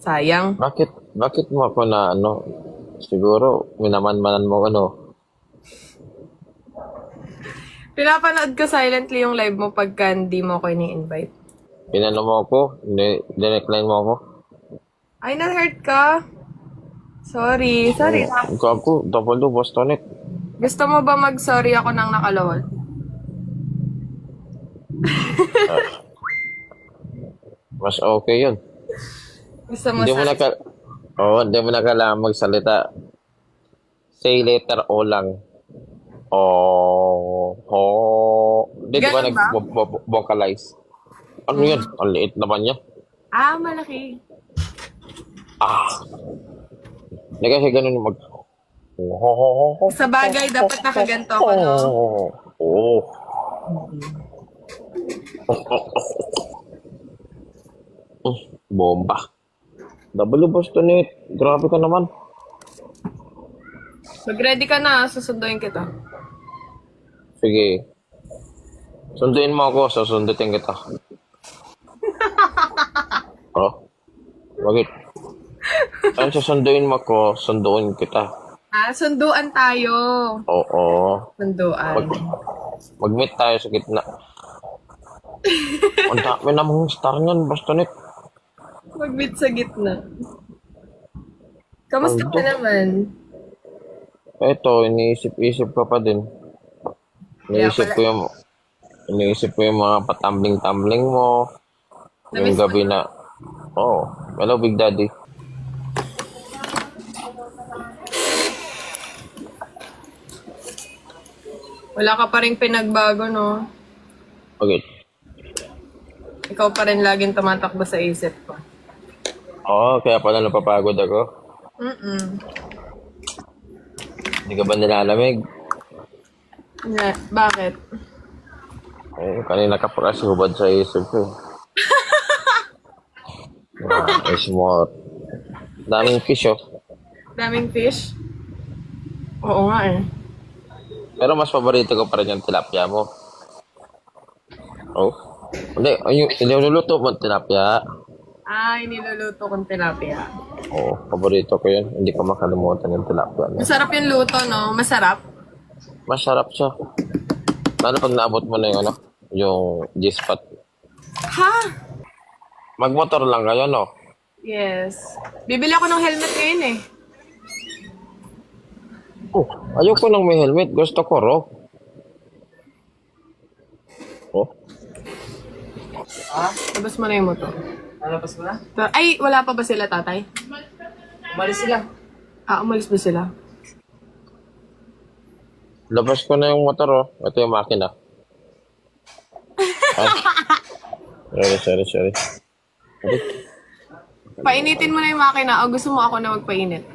Sayang. Bakit mo ako na ano? Siguro, minaman-manan mo ano. Pinapanood ko silently yung live mo pagka hindi mo ako ini-invite. Pinano mo ako, dinecline mo ako. Ay, na-hurt ka? Sorry. Sorry. Gago, double do, Boston it. Gusto mo ba mag-sorry ako nang nakalawal? Mas okay yun. Gusto mo Hindi mo sa... hindi mo na kailangan magsalita. Say letter O lang. O. Hindi, di ba Ganun ba? nag-vocalize? Ano yun? Ang liit naman niya. Ah, malaki. Hindi kasi ganun mag... Sa bagay, dapat nakaganto ako, no? Oh. Bomba. Double Boston it. Grabe ka naman. Mag-ready ka na, susunduin kita. Sige. Sunduin mo ako, susundutin kita. Oh? Bakit? Saan susunduin mo ako, sunduin kita. Ah, sunduan tayo. Oo. Sunduan. Mag-meet tayo sa gitna. Ang dami namang star niyan, Boston it. Mag-meet sa gitna. Kamusta ka naman? Eto, iniisip-isip ka pa din. Iniisip ko yung mga patambling-tambling mo. Yung Namiss mo gabi na... Oh, hello, Big Daddy. Wala ka pa rin pinagbago, no? Okay. Ikaw pa rin laging tumatakbo sa isip ko. Oo, kaya pala napapagod ako. Mm-mm. Hindi ka ba nilalamig? Bakit? Eh, kanina ka pa kasi hubad sa isip ko. Smart. Daming fish, oh. Daming fish? Oo nga eh. Pero mas paborito ko pa rin yung tilapia mo. Oh? Hindi, yung niluluto mo tilapia. Ay, niluluto kong tilapia. Oo, paborito ko yun. Hindi ko makalimutan yung tilapia niya. Masarap yung luto, no? Masarap? Masarap siya. Lalo pag naabot mo na yung ano, yung G-spot. Ha? Magmotor lang kayo, no? Yes. Bibili ako ng helmet ngayon eh. Oh, ayoko nang may helmet. Gusto ko raw. Oh, Labas mo na yung motor. Nalabas mo na? Ay, wala pa ba sila, tatay? Umalis sila. Ah, umalis ba sila? labas ko na yung motor, oh. Ito yung makina. Ay. Sorry. Painitin mo na yung makina o gusto mo ako na magpainit?